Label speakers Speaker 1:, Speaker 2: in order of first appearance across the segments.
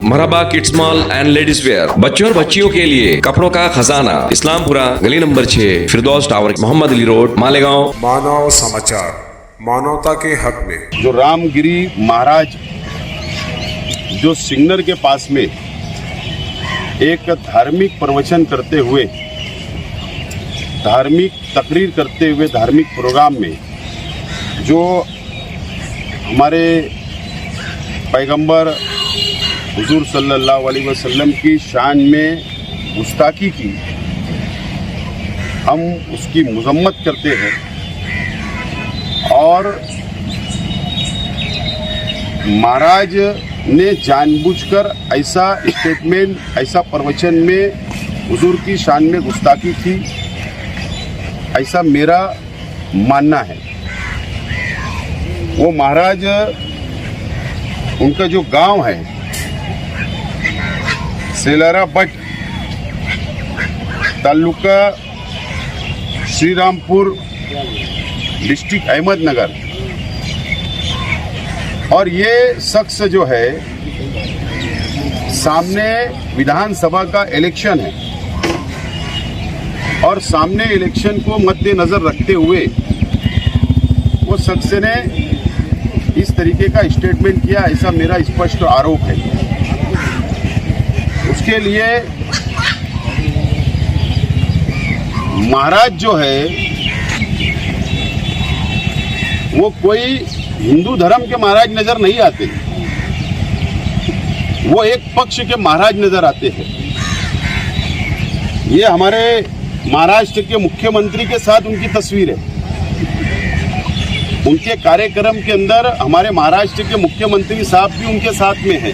Speaker 1: Marhaba kids mall and ladies wear, बच्चों और बच्चियों के लिए कपड़ों का खजाना, इस्लामपुरा, गली नंबर 6, फिरदौस टावर, मोहम्मद अली रोड, मालेगांव।
Speaker 2: मानव समाचार, मानवता के हक में।
Speaker 3: जो रामगिरी महाराज जो सिग्नर के पास में एक धार्मिक प्रवचन करते हुए, धार्मिक तकरीर करते हुए, धार्मिक प्रोग्राम में जो हमारे पैगंबर हुजूर सल्लल्लाहु अलैहि वसल्लम की शान में गुस्ताखी की, हम उसकी मजम्मत करते हैं। और महाराज ने जानबूझकर ऐसा स्टेटमेंट, ऐसा प्रवचन में हुजूर की शान में गुस्ताखी की, ऐसा मेरा मानना है। वो महाराज, उनका जो गांव है सेलारा बट, तालुका श्री रामपुर, डिस्ट्रिक्ट अहमदनगर, और ये शख्स जो है, सामने विधानसभा का इलेक्शन है और सामने इलेक्शन को मद्देनजर रखते हुए वो शख्स ने इस तरीके का स्टेटमेंट किया, ऐसा मेरा स्पष्ट आरोप है। उसके लिए महाराज जो है वो कोई हिंदू धर्म के महाराज नजर नहीं आते, वो एक पक्ष के महाराज नजर आते हैं। ये हमारे महाराष्ट्र के मुख्यमंत्री के साथ उनकी तस्वीर है। उनके कार्यक्रम के अंदर हमारे महाराष्ट्र के मुख्यमंत्री साहब भी उनके साथ में हैं।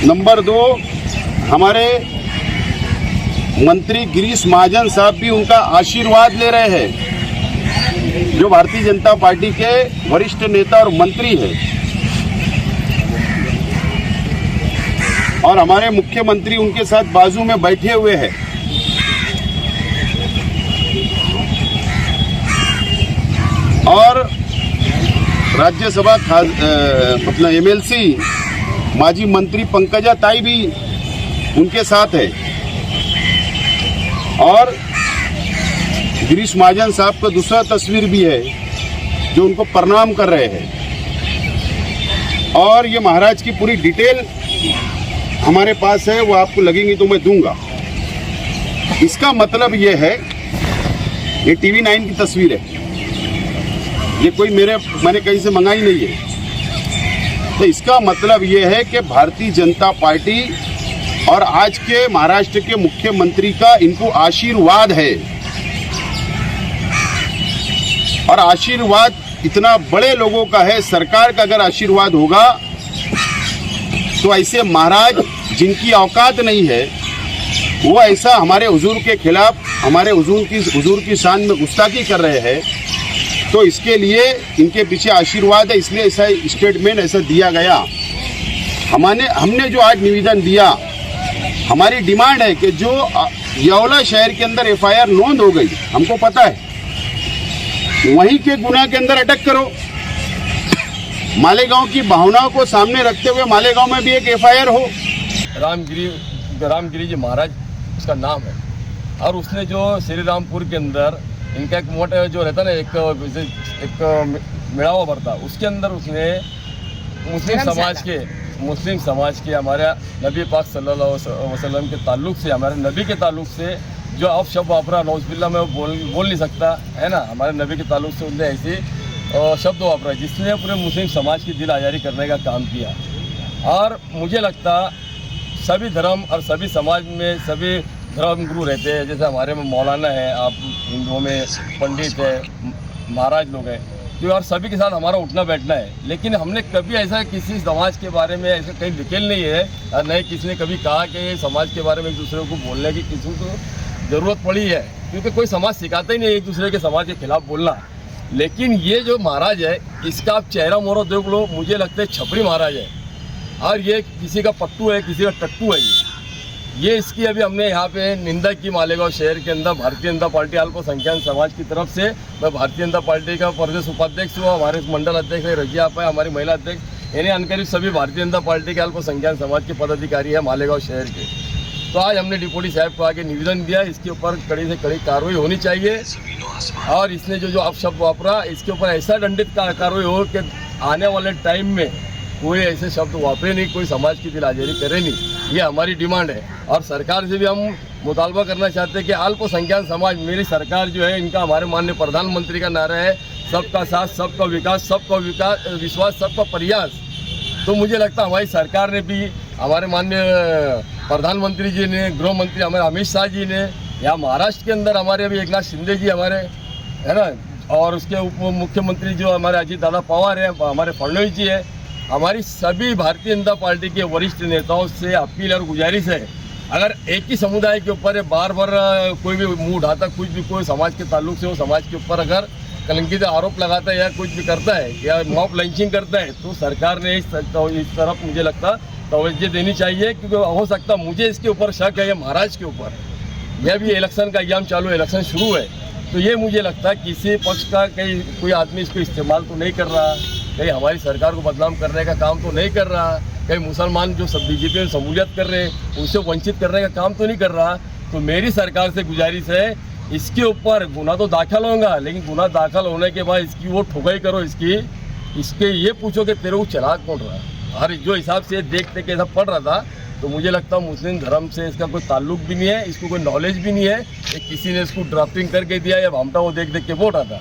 Speaker 3: नंबर 2, हमारे मंत्री गिरीश महाजन साहब भी उनका आशीर्वाद ले रहे हैं, जो भारतीय जनता पार्टी के वरिष्ठ नेता और मंत्री हैं। और हमारे मुख्यमंत्री उनके साथ बाजू में बैठे हुए हैं। और राज्यसभा मतलब एमएलसी माजी मंत्री पंकजा ताई भी उनके साथ है। और गिरीश महाजन साहब का दूसरा तस्वीर भी है जो उनको प्रणाम कर रहे हैं। और ये महाराज की पूरी डिटेल हमारे पास है, वो आपको लगेंगी तो मैं दूंगा। इसका मतलब ये है, ये टीवी 9 की तस्वीर है, ये कोई मैंने कहीं से मंगाई नहीं है। तो इसका मतलब ये है कि भारतीय जनता पार्टी और आज के महाराष्ट्र के मुख्यमंत्री का इनको आशीर्वाद है। और आशीर्वाद इतना बड़े लोगों का है, सरकार का अगर आशीर्वाद होगा तो ऐसे महाराज जिनकी औकात नहीं है, वो ऐसा हमारे हुजूर के खिलाफ, हमारे हुजूर की शान में गुस्ताखी कर रहे हैं। तो इसके लिए इनके पीछे आशीर्वाद है, इसलिए ऐसा स्टेटमेंट ऐसा दिया गया। हमने जो आज निवेदन दिया, हमारी डिमांड है कि जो येवला शहर के अंदर एफआईआर नोंद हो गई, हमको पता है, वहीं के गुनाह के अंदर अटक करो। मालेगांव की भावनाओं को सामने रखते हुए मालेगांव में भी एक एफआईआर हो।
Speaker 4: रामगिरी जी महाराज उसका नाम है। और उसने जो श्री रामपुर के अंदर इनका एक मोटा जो रहता ना, एक मेड़ावा भरता, उसके अंदर उसने मुस्लिम समाज के हमारे नबी पाक सल्लल्लाहु अलैहि वसल्लम के ताल्लुक से, हमारे नबी के ताल्लुक से जो अब शब्द वापरा, नौज़बिल्लाह में बोल नहीं सकता है ना, हमारे नबी के ताल्लुक से उनने ऐसी शब्द वापरा जिसने पूरे मुस्लिम समाज की दिल आज़ारी करने का काम किया। और मुझे लगता सभी धर्म और सभी समाज में सभी धर्म गुरु रहते हैं, जैसे हमारे में मौलाना है, आप हिंदुओं में पंडित है, महाराज लोग हैं, और सभी के साथ हमारा उठना बैठना है। लेकिन हमने कभी ऐसा किसी समाज के बारे में ऐसा कहीं लिखेल नहीं है, और नहीं किसी ने कभी कहा कि समाज के बारे में एक दूसरे को बोलने की किसी को ज़रूरत पड़ी है, क्योंकि कोई समाज सिखाता ही नहीं एक दूसरे के समाज के खिलाफ बोलना। लेकिन ये जो महाराज है, इसका आप चेहरा मोहरा देख लो, मुझे लगता है छपरी महाराज है, और ये किसी का पट्टू है, किसी का टट्टू है। ये इसकी अभी हमने यहाँ पे निंदा की मालेगांव शहर के अंदर भारतीय जनता पार्टी अल्पसंख्यक समाज की तरफ से। मैं भारतीय जनता पार्टी का प्रदेश उपाध्यक्ष हूँ, हमारे मंडल अध्यक्ष है रजिया आपा, हमारी महिला अध्यक्ष यानी अनकरीब सभी भारतीय जनता पार्टी के अल्पसंख्यक समाज के पदाधिकारी है मालेगांव शहर के। तो आज हमने डिप्टी साहब को आगे निवेदन दिया, इसके ऊपर कड़ी से कड़ी कार्रवाई होनी चाहिए और इसने जो अपशब्द वापरा इसके ऊपर ऐसा दंडित कार्रवाई हो कि आने वाले टाइम में कोई ऐसे शब्द वापरे नहीं, कोई समाज की दिल आजारी करे नहीं। ये हमारी डिमांड है और सरकार से भी हम मुतालबा करना चाहते हैं कि अल्पसंख्यक समाज, मेरी सरकार जो है इनका हमारे माननीय प्रधानमंत्री का नारा है सबका साथ सबका विकास, सबका विश्वास, सबका प्रयास। तो मुझे लगता है हमारी सरकार ने भी, हमारे माननीय प्रधानमंत्री जी ने, गृह मंत्री हमारे अमित शाह जी ने, या महाराष्ट्र के अंदर हमारे अभी एकनाथ शिंदे जी हमारे है ना, और उसके उप मुख्यमंत्री जो हमारे अजीत दादा पवार हैं, हमारे फडणवीस जी है, हमारी सभी भारतीय जनता पार्टी के वरिष्ठ नेताओं से अपील और गुजारिश है, अगर एक ही समुदाय के ऊपर बार बार कोई भी मुंह उठाता, कुछ भी कोई समाज के ताल्लुक से वो समाज के ऊपर अगर कलंकित आरोप लगाता है या कुछ भी करता है या मॉब लंचिंग करता है, तो सरकार ने इस तरफ मुझे लगता तवज्जो देनी चाहिए। क्योंकि हो सकता, मुझे इसके ऊपर शक है, ये महाराष्ट्र के ऊपर, यह भी इलेक्शन का एग्जाम चालू है, इलेक्शन शुरू है, तो ये मुझे लगता है किसी पक्ष का कहीं कोई आदमी इसको इस्तेमाल तो नहीं कर रहा, कहीं हमारी सरकार को बदनाम करने का काम तो नहीं कर रहा, कहीं मुसलमान जो सब बीजेपी में शमूलियत कर रहे हैं उनसे वंचित करने का काम तो नहीं कर रहा। तो मेरी सरकार से गुजारिश है, इसके ऊपर गुना तो दाखिल होगा, लेकिन गुना दाखिल होने के बाद इसकी वो ठुकाई करो, इसके ये पूछो कि तेरे को चला कौन रहा। हर जो हिसाब से देखते के ऐसा पढ़ रहा था, तो मुझे लगता है मुस्लिम धर्म से इसका कोई ताल्लुक भी नहीं है, इसको कोई नॉलेज भी नहीं है कि किसी ने इसको ड्राफ्टिंग करके दिया या भामटा वो देख देख के वोट आता।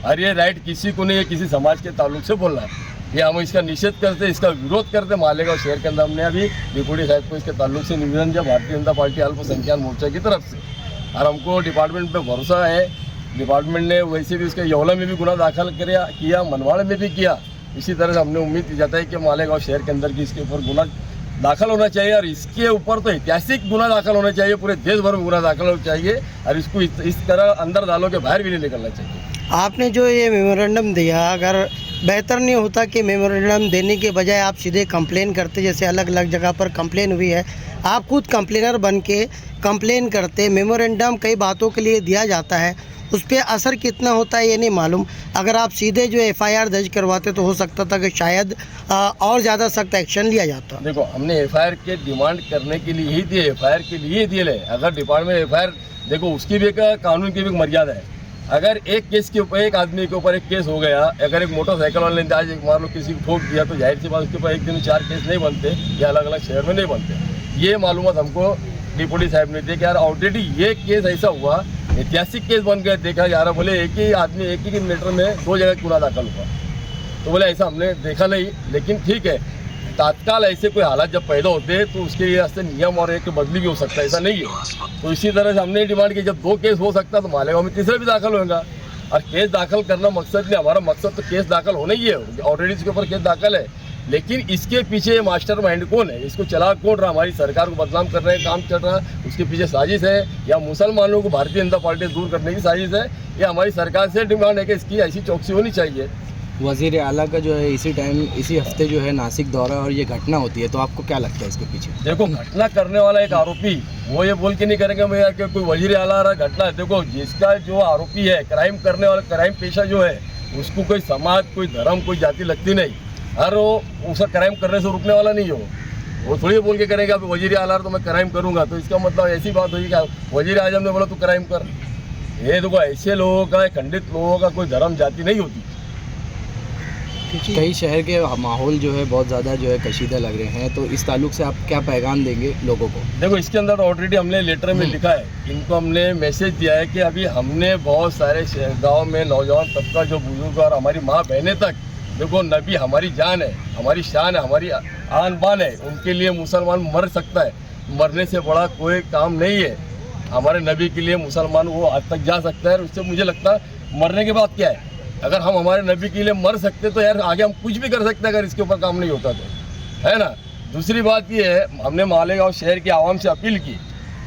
Speaker 4: और ये राइट किसी को नहीं है किसी समाज के ताल्लुक से बोलना है। ये हम इसका निषेध करते, इसका विरोध करते। मालेगांव शहर के अंदर हमने अभी डिप्टी साहब को इसके ताल्लुक से निवेदन दिया भारतीय जनता पार्टी अल्पसंख्यक मोर्चा की तरफ से, और हमको डिपार्टमेंट पे भरोसा है। डिपार्टमेंट ने वैसे भी इसके यौला में भी गुना दाखिल किया, मनवाड़ में भी किया। इसी तरह से हमने उम्मीद जताई कि मालेगांव शहर के अंदर की इसके ऊपर गुना दाखिल होना चाहिए, और इसके ऊपर तो ऐतिहासिक गुना दाखिल होना चाहिए, पूरे देश भर में गुना दाखिल होना चाहिए, और इसको इस तरह अंदर डालो के बाहर भी नहीं निकलना चाहिए।
Speaker 5: आपने जो ये मेमोरेंडम दिया, अगर बेहतर नहीं होता कि मेमोरेंडम देने के बजाय आप सीधे कंप्लेन करते, जैसे अलग अलग जगह पर कंप्लेन हुई है, आप खुद कंप्लेनर बन के कंप्लेन करते। मेमोरेंडम कई बातों के लिए दिया जाता है, उस पर असर कितना होता है ये नहीं मालूम। अगर आप सीधे जो FIR दर्ज करवाते तो हो सकता था कि शायद और ज़्यादा सख्त एक्शन लिया जाता।
Speaker 4: देखो, हमने FIR के डिमांड करने के लिए ही दिए, FIR के लिए ही दिए। अगर डिपार्टमेंट FIR, देखो उसकी भी एक कानून की भी एक मर्यादा है। अगर एक केस के ऊपर, एक आदमी के ऊपर एक केस हो गया, अगर एक मोटरसाइकिल वाले ने आज मान लो किसी को ठोक दिया, तो जाहिर सी बात उसके ऊपर एक दिन में 4 केस नहीं बनते, या अलग अलग शहर में नहीं बनते। ये मालूमात हमको डिप्टी साहब ने दी कि यार ऑलरेडी ये केस ऐसा हुआ, ऐतिहासिक केस बन गया, देखा जा रहा। बोले एक ही आदमी एक ही मैटर में 2 जगह गुना दाखिल हुआ, तो बोले ऐसा हमने देखा नहीं। लेकिन ठीक है, तात्काल ऐसे कोई हालात जब पैदा होते हैं तो उसके लिए नियम और एक बदली भी हो सकता है, ऐसा नहीं है। तो इसी तरह से हमने डिमांड की, जब 2 केस हो सकता तो मालेगांव में तीसरा भी दाखिल होगा। और केस दाखिल करना मकसद नहीं, हमारा मकसद तो केस दाखिल होना ही है, ऑलरेडी इसके ऊपर केस दाखिल है। लेकिन इसके पीछे मास्टर माइंड कौन है, इसको चला कौन रहा, हमारी सरकार को बदनाम करने का काम चल रहा है, उसके पीछे साजिश है, या मुसलमानों को भारतीय जनता पार्टी दूर करने की साजिश है। या हमारी सरकार से डिमांड है कि इसकी ऐसी चौकसी होनी चाहिए।
Speaker 6: वज़ीर आला का जो है इसी हफ्ते जो है नासिक दौरा और ये घटना होती है, तो आपको क्या लगता है इसके पीछे?
Speaker 4: देखो, घटना करने वाला एक आरोपी, वो ये बोल के नहीं करेंगे भैया कि कोई वज़ीर आला रहा घटना। देखो, जिसका जो आरोपी है, क्राइम करने वाला, क्राइम पेशा जो है, उसको कोई समाज, कोई धर्म, कोई जाति लगती नहीं। हर वो उसका क्राइम करने से रुकने वाला नहीं हो। वो थोड़ी बोल के करेगा अभी वज़ीर आला तो मैं क्राइम करूँगा, तो इसका मतलब ऐसी बात हुई कि वज़ीर आज़म ने बोला तू क्राइम कर। ये देखो, ऐसे लोगों का, खंडित लोगों का कोई धर्म जाति नहीं होती।
Speaker 6: कई शहर के माहौल जो है बहुत ज़्यादा जो है कशीदा लग रहे हैं, तो इस ताल्लुक से आप क्या पैगाम देंगे लोगों को?
Speaker 4: देखो, इसके अंदर ऑलरेडी हमने लेटर में लिखा है, इनको हमने मैसेज दिया है कि अभी हमने बहुत सारे गाँव में नौजवान तबका, जो बुजुर्ग और हमारी माँ बहनें तक, देखो नबी हमारी जान है, हमारी शान है, हमारी आन बान है, उनके लिए मुसलमान मर सकता है, मरने से बड़ा कोई काम नहीं है। हमारे नबी के लिए मुसलमान वो आज तक जा सकता है। उससे मुझे लगता है मरने के बाद क्या है, अगर हम हमारे नबी के लिए मर सकते तो यार आगे हम कुछ भी कर सकते हैं, अगर इसके ऊपर काम नहीं होता तो, है ना। दूसरी बात ये है, हमने मालेगांव शहर की आवाम से अपील की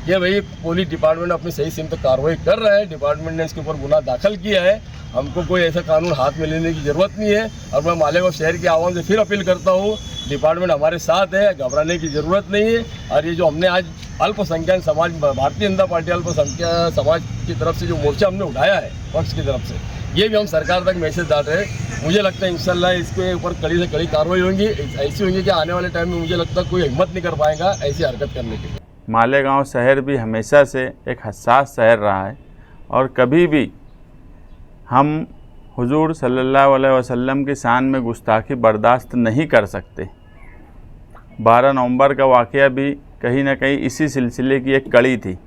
Speaker 4: ये भाई पुलिस डिपार्टमेंट अपनी सही सीम तक कार्रवाई कर रहा है। डिपार्टमेंट ने इसके ऊपर गुनाह दाखिल किया है। हमको कोई ऐसा कानून हाथ में लेने की ज़रूरत नहीं है। और मैं मालेगांव शहर की आवाम से फिर अपील करता हूँ, डिपार्टमेंट हमारे साथ है, घबराने की ज़रूरत नहीं है। और ये जो हमने आज अल्पसंख्यक समाज, भारतीय जनता पार्टी अल्पसंख्यक समाज की तरफ से जो मोर्चा हमने उठाया है पक्ष की तरफ से, ये भी हम सरकार तक मैसेज डाल रहे हैं। मुझे लगता है इंशाल्लाह इसके ऊपर कड़ी से कड़ी कार्रवाई होंगी, ऐसी होंगी कि आने वाले टाइम में मुझे लगता है कोई हिम्मत नहीं कर पाएगा ऐसी हरकत करने की।
Speaker 7: मालेगांव शहर भी हमेशा से एक हसास शहर रहा है और कभी भी हम हुजूर सल्लल्लाहु अलैहि वसल्लम की शान में गुस्ताखी बर्दाश्त नहीं कर सकते। 12 नवंबर का वाक़या भी कहीं ना कहीं इसी सिलसिले की एक कड़ी थी।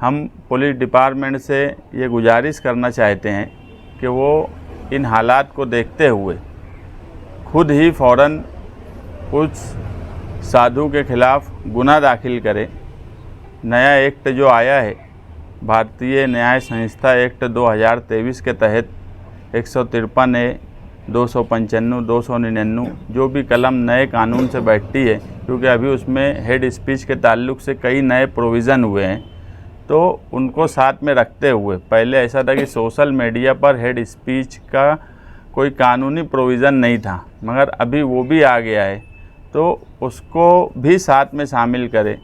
Speaker 7: हम पुलिस डिपार्टमेंट से ये गुजारिश करना चाहते हैं कि वो इन हालात को देखते हुए खुद ही फ़ौरन कुछ साधु के ख़िलाफ़ गुनाह दाखिल करे। नया एक्ट जो आया है, भारतीय न्याय संहिता एक्ट 2023 के तहत 153 ए, 295, 299 जो भी कलम नए कानून से बैठती है, क्योंकि अभी उसमें हेड स्पीच के ताल्लुक से कई नए प्रोविज़न हुए हैं, तो उनको साथ में रखते हुए पहले ऐसा था कि सोशल मीडिया पर हेड स्पीच का कोई कानूनी प्रोविज़न नहीं था, मगर अभी वो भी आ गया है, तो उसको भी साथ में शामिल करें।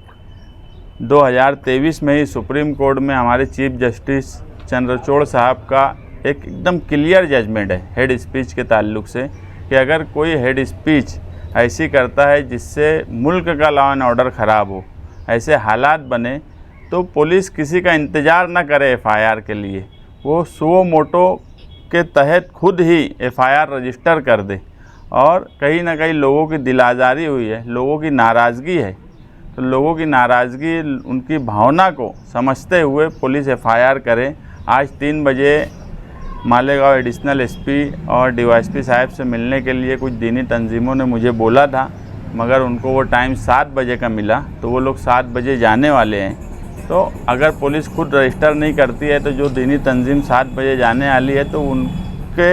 Speaker 7: 2023 में ही सुप्रीम कोर्ट में हमारे चीफ जस्टिस चंद्रचूड़ साहब का एकदम क्लियर जजमेंट है हेड स्पीच के ताल्लुक से कि अगर कोई हेड स्पीच ऐसी करता है जिससे मुल्क का लॉ एंड ऑर्डर ख़राब हो, ऐसे हालात बने, तो पुलिस किसी का इंतज़ार ना करे एफआईआर के लिए, वो सुओ मोटो के तहत खुद ही एफआईआर रजिस्टर कर दे। और कहीं ना कहीं लोगों की दिल आज़ारी हुई है, लोगों की नाराज़गी है, तो लोगों की नाराज़गी, उनकी भावना को समझते हुए पुलिस एफआईआर करे। आज 3 बजे मालेगांव एडिशनल एसपी और डीवाईएसपी साहब से मिलने के लिए कुछ दीनी तंजीमों ने मुझे बोला था, मगर उनको वो टाइम 7 बजे का मिला, तो वो लोग 7 बजे जाने वाले हैं। तो अगर पुलिस खुद रजिस्टर नहीं करती है तो जो दीनी तंजीम 7 बजे जाने वाली है, तो उनके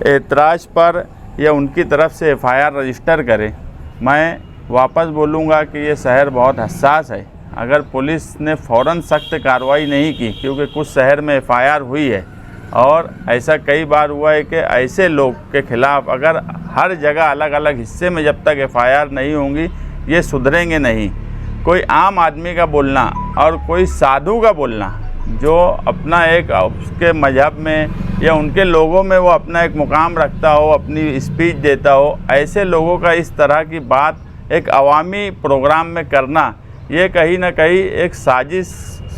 Speaker 7: एतराज़ पर या उनकी तरफ से एफआईआर रजिस्टर करे। मैं वापस बोलूँगा कि ये शहर बहुत हसास है। अगर पुलिस ने फ़ौरन सख्त कार्रवाई नहीं की, क्योंकि कुछ शहर में एफआईआर हुई है और ऐसा कई बार हुआ है कि ऐसे लोग के ख़िलाफ़ अगर हर जगह अलग अलग हिस्से में जब तक एफआईआर नहीं होंगी, ये सुधरेंगे नहीं। कोई आम आदमी का बोलना और कोई साधु का बोलना, जो अपना एक उसके मजहब में या उनके लोगों में वो अपना एक मुकाम रखता हो, अपनी स्पीच देता हो, ऐसे लोगों का इस तरह की बात एक अवामी प्रोग्राम में करना, ये कहीं ना कहीं एक साजिश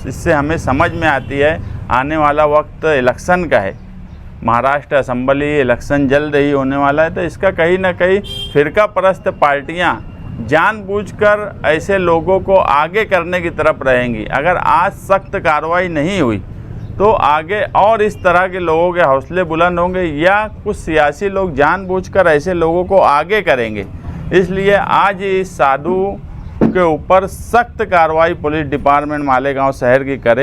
Speaker 7: इससे हमें समझ में आती है। आने वाला वक्त इलेक्शन का है, महाराष्ट्र असेंबली इलेक्शन जल्द ही होने वाला है, तो इसका कहीं ना कहीं फ़िरका परस्त पार्टियाँ जानबूझकर ऐसे लोगों को आगे करने की तरफ रहेंगी। अगर आज सख्त कार्रवाई नहीं हुई तो आगे और इस तरह के लोगों के हौसले बुलंद होंगे, या कुछ सियासी लोग जानबूझकर ऐसे लोगों को आगे करेंगे। इसलिए आज इस साधु के ऊपर सख्त कार्रवाई पुलिस डिपार्टमेंट मालेगांव शहर की करे।